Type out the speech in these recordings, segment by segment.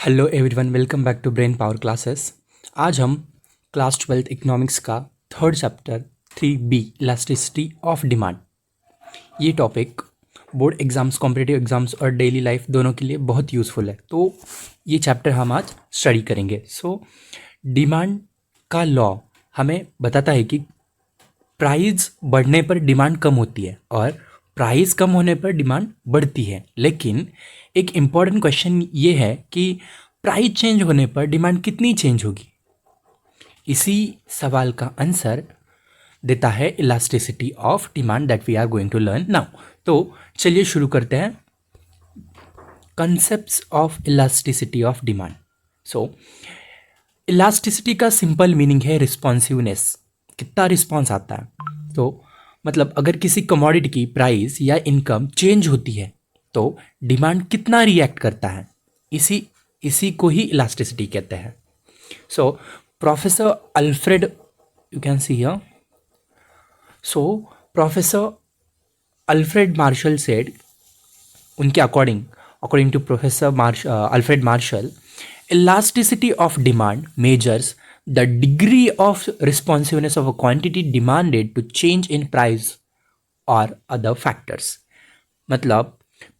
Hello everyone, welcome back to brain power classes. आज हम class 12th economics का third chapter 3B elasticity of demand, ये topic board exams, competitive exams और daily life दोनों के लिए बहुत यूज़फुल है। तो ये चैप्टर हम आज स्टडी करेंगे। डिमांड का लॉ हमें बताता है कि प्राइस बढ़ने पर डिमांड कम होती है और प्राइस कम होने पर डिमांड बढ़ती है। लेकिन एक इम्पॉर्टेंट क्वेश्चन ये है कि प्राइस चेंज होने पर डिमांड कितनी चेंज होगी। इसी सवाल का आंसर देता है elasticity of demand that we are going to learn now. तो चलिए शुरू करते हैं concepts of elasticity of demand. Elasticity का सिंपल मीनिंग है रिस्पॉन्सिवनेस, कितना रिस्पॉन्स आता है। तो मतलब अगर किसी कमोडिटी की प्राइस या इनकम चेंज होती है तो डिमांड कितना रिएक्ट करता है, इसी को ही इलास्टिसिटी कहते हैं। Professor Alfred, you can see here, professor Alfred Marshall said, उनके according to professor Alfred Marshall, elasticity of demand measures the degree of responsiveness of a quantity demanded to change in price or other factors। मतलब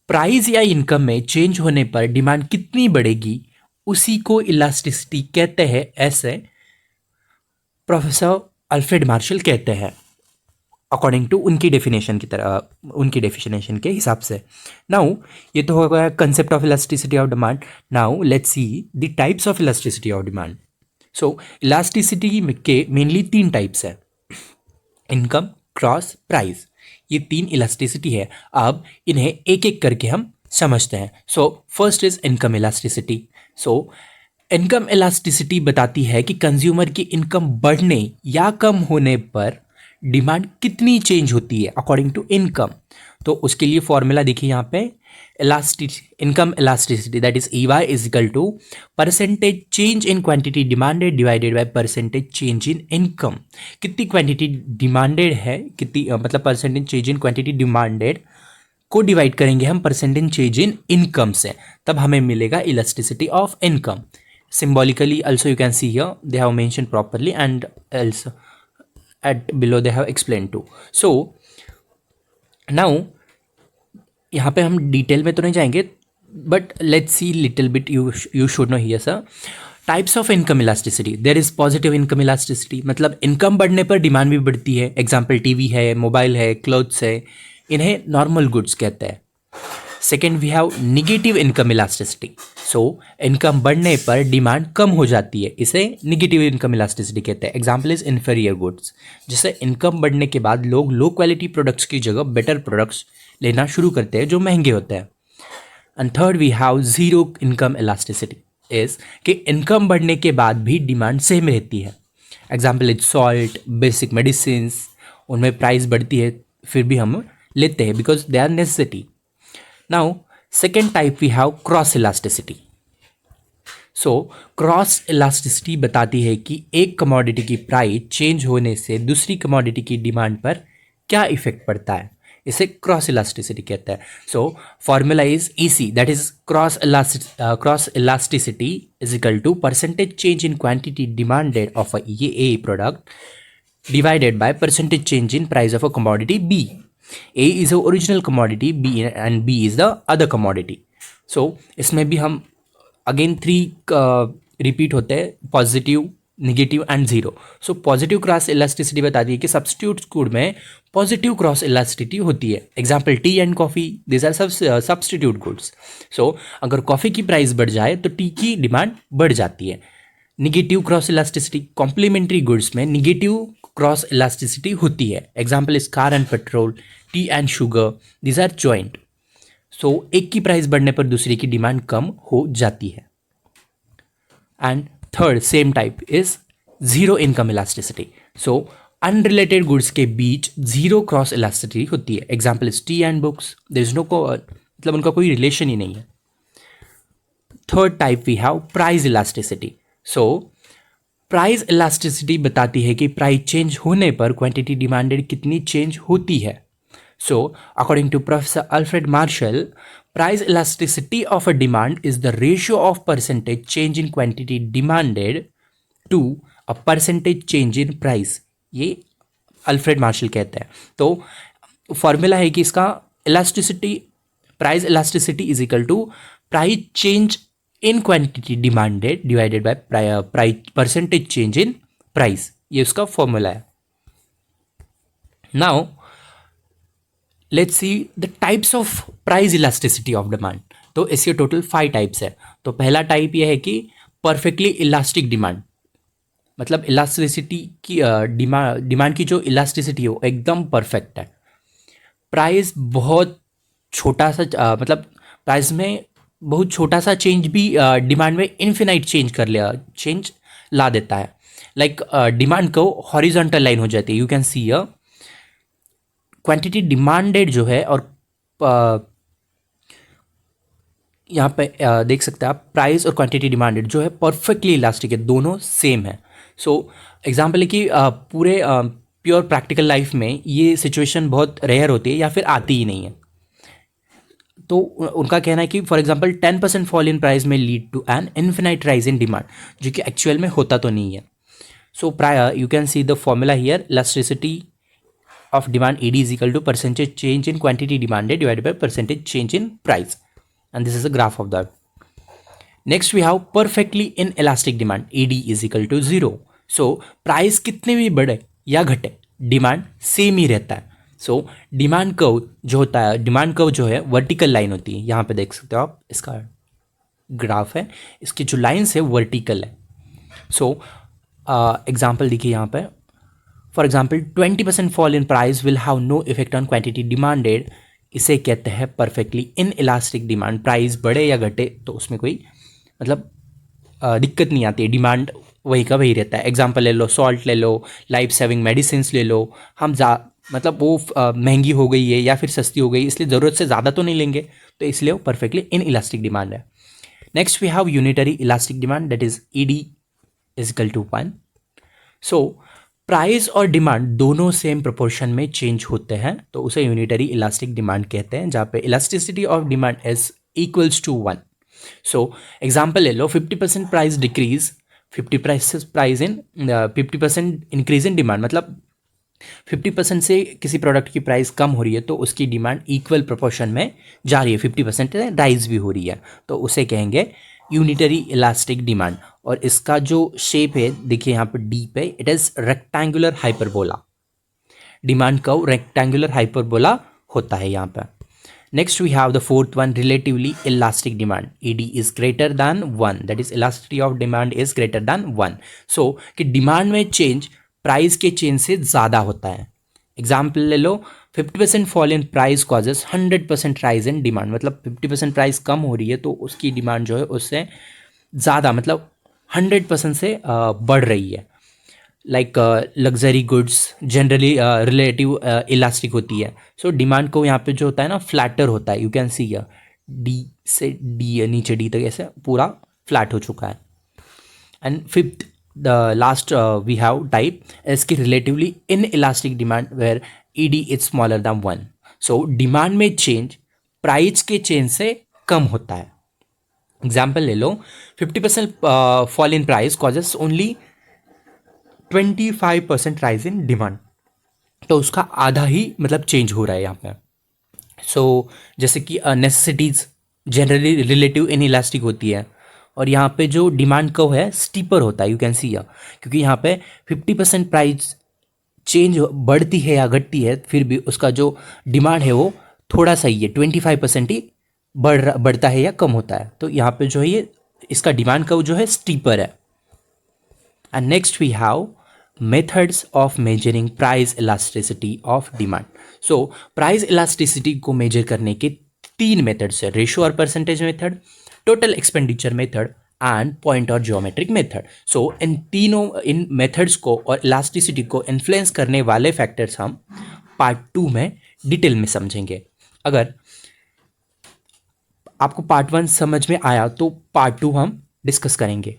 price या income में change होने पर demand कितनी बढ़ेगी, उसी को इलास्टिसिटी कहते हैं, ऐसे प्रोफेसर अल्फ्रेड मार्शल कहते हैं अकॉर्डिंग टू उनकी डेफिनेशन के हिसाब से। नाउ ये तो हो गया concept of elasticity of demand. Now let's see the types of elasticity of demand. Elasticity के मेनली 3 टाइप्स है, इनकम, क्रॉस, प्राइस। ये 3 इलास्टिसिटी है। अब इन्हें एक एक करके हम समझते हैं। First is income elasticity. Income elasticity बताती है कि कंज्यूमर की इनकम बढ़ने या कम होने पर डिमांड कितनी चेंज होती है अकॉर्डिंग टू इनकम। तो उसके लिए फॉर्मूला देखिए यहाँ पे, income elasticity that is EY is equal to percentage change in quantity demanded divided by percentage change in income. कितनी क्वांटिटी डिमांडेड है, कितनी मतलब percentage change in quantity demanded को डिवाइड करेंगे हम परसेंटेज चेंज इन इनकम से, तब हमें मिलेगा elasticity of income. Symbolically also you can see here they have mentioned properly and also at below they have explained too। now यहाँ पे हम डिटेल में तो नहीं जाएंगे, but let's see little bit, you should know here sir. Types of income elasticity, there is positive income elasticity, मतलब income बढ़ने पर डिमांड भी बढ़ती है। एग्जाम्पल टीवी है, मोबाइल है, क्लोथ्स है, इन्हें नॉर्मल गुड्स कहते हैं। Second we have negative income elasticity. Income बढ़ने पर डिमांड कम हो जाती है, इसे निगेटिव इनकम इलास्टिसिटी कहते हैं। एग्जाम्पल इज इन्फीरियर गुड्स, जिससे इनकम बढ़ने के बाद लोग लो क्वालिटी प्रोडक्ट्स की जगह बेटर प्रोडक्ट्स लेना शुरू करते हैं जो महंगे होते हैं। And third we have zero income elasticity, is कि इनकम बढ़ने के बाद भी डिमांड सेम रहती है। Example is salt, basic medicine, उनमें प्राइस बढ़ती है फिर भी हम लेते हैं because they are necessity. Now second type we have cross elasticity. Cross elasticity बताती है कि एक कमोडिटी की प्राइस चेंज होने से दूसरी कमोडिटी की डिमांड पर क्या इफेक्ट पड़ता है, इसे क्रॉस इलास्टिसिटी कहते हैं। Formula is EC, that is cross elasticity is equal to percentage change in quantity demanded of ये A product divided by percentage change in price of a commodity B। A is the original commodity, B and B is the other commodity। इसमें भी हम again 3 repeat होते हैं, positive, negative and zero. Positive cross elasticity बताती है कि substitute good में positive cross elasticity होती है। Example tea and coffee, this are substitute goods. अगर कॉफ़ी की प्राइस बढ़ जाए तो टी की डिमांड बढ़ जाती है। Negative cross elasticity, complementary goods में निगेटिव क्रॉस इलास्टिसिटी होती है। Example is car and petrol, tea and sugar, this are joint. एक की प्राइस बढ़ने पर दूसरी की डिमांड कम हो जाती है। And third same type is zero income elasticity. Unrelated goods के बीच जीरो क्रॉस इलास्टिसिटी होती है। Example is tea and books, there is no मतलब उनका कोई रिलेशन ही नहीं है। Third type we have price elasticity. Price elasticity बताती है कि प्राइस चेंज होने पर क्वांटिटी डिमांडेड कितनी चेंज होती है। So according to Professor Alfred Marshall, price elasticity of a demand is the ratio of percentage change in quantity demanded to a percentage change in price. ये Alfred Marshall कहते हैं. तो formula है कि इसका elasticity, price elasticity is equal to price change in quantity demanded divided by price percentage change in price. ये उसका formula है. Now let's see the types of price elasticity of demand. तो इसके टोटल 5 टाइप्स है. तो पहला type ये है कि परफेक्टली इलास्टिक डिमांड, मतलब इलास्टिसिटी की डिमांड की जो इलास्टिसिटी हो एकदम परफेक्ट है. प्राइस बहुत छोटा सा मतलब प्राइस में बहुत छोटा सा चेंज भी डिमांड में इन्फिनाइट चेंज ला देता है. लाइक डिमांड को हॉरिजॉन्टल लाइन हो जाती है. You can C a quantity demanded जो है और यहाँ पे देख सकते हैं आप प्राइस और क्वांटिटी डिमांडेड जो है परफेक्टली इलास्टिक है, दोनों सेम है. सो एग्जाम्पल है कि पूरे प्योर प्रैक्टिकल लाइफ में ये सिचुएशन बहुत रेयर होती है या फिर आती ही नहीं है. तो उनका कहना है कि for example 10% fall in price में lead to an infinite rise in demand, जो कि एक्चुअल में होता तो नहीं है. So prior you can see the formula here, elasticity of demand ED is equal to percentage change in quantity demanded divided by percentage change in price, and this is a graph of that. Next we have perfectly inelastic demand, ED is equal to 0. so price कितने भी बढ़े या घटे demand same ही रहता है. So demand curve जो होता है, डिमांड कर्व जो है वर्टिकल लाइन होती है. यहाँ पे देख सकते हो आप, इसका ग्राफ है, इसकी जो लाइन्स है वर्टिकल है. सो एग्जाम्पल देखिए यहाँ पे, for example 20% fall in price will have no effect on quantity demanded. इसे कहते हैं perfectly inelastic demand. Price बढ़े या घटे तो उसमें कोई मतलब दिक्कत नहीं आती है, डिमांड वही का वही रहता है. एग्जाम्पल ले लो, सॉल्ट ले लो, लाइफ सेविंग मेडिसिन ले लो. हम मतलब वो महंगी हो गई है या फिर सस्ती हो गई, इसलिए ज़रूरत से ज़्यादा तो नहीं लेंगे, तो इसलिए वो परफेक्टली इन इलास्टिक डिमांड है. Next we have unitary elastic demand, that is ED is equal to 1. So price और डिमांड दोनों सेम प्रोपोर्शन में चेंज होते हैं, तो उसे यूनिटरी इलास्टिक डिमांड कहते हैं, जहाँ पे elasticity of demand is equals to 1. So example ले लो, 50% price decrease, 50% increase in demand, मतलब 50% से किसी प्रोडक्ट की प्राइस कम हो रही है तो उसकी डिमांड इक्वल प्रोपोर्शन में जा रही है, 50% राइज भी हो रही है, तो उसे कहेंगे यूनिटरी इलास्टिक डिमांड. और इसका जो शेप है देखिए यहाँ पर डी पे, it is rectangular hyperbola. Demand curve rectangular hyperbola होता है यहाँ पे. Next we have the fourth one, relatively elastic demand, ED is greater than 1, that is elasticity of demand is greater than 1. So कि demand में change price के change से ज़्यादा होता है. एग्जाम्पल ले लो, 50% fall in price causes 100% rise in demand, मतलब 50% प्राइस कम हो रही है तो उसकी डिमांड जो है उससे ज़्यादा मतलब 100% से बढ़ रही है. Like luxury goods generally relative elastic होती है. सो डिमांड को यहाँ पे जो होता है ना फ्लैटर होता है. यू कैन सी D से D नीचे D तक ऐसे पूरा फ्लैट हो चुका है. And fifth the last we have type इसकी relatively inelastic demand where ED is smaller than 1. So demand में चेंज प्राइस के चेंज से कम होता है. एग्जाम्पल ले लो, 50% fall in price causes only 25% rise in demand, तो उसका आधा ही मतलब चेंज हो रहा है यहाँ पे. सो जैसे कि necessities generally relative in elastic होती है, और यहाँ पे जो डिमांड कर्व है स्टीपर होता है. यू कैन सी क्योंकि यहाँ पे 50% प्राइस चेंज बढ़ती है या घटती है, फिर भी उसका जो डिमांड है वो थोड़ा सा ही है, 25% ही बढ़ता है या कम होता है. तो यहाँ पे जो है ये इसका डिमांड कर्व जो है स्टीपर है. And next we have methods of measuring price elasticity of demand. So price elasticity को मेजर करने के 3 मेथड्स है, रेशियो और percentage method, total expenditure method and point और जियोमेट्रिक मेथड. सो इन मेथड्स को और इलास्टिसिटी को इन्फ्लुएंस करने वाले फैक्टर्स हम पार्ट 2 में डिटेल में समझेंगे. अगर आपको पार्ट 1 समझ में आया तो पार्ट 2 हम डिस्कस करेंगे.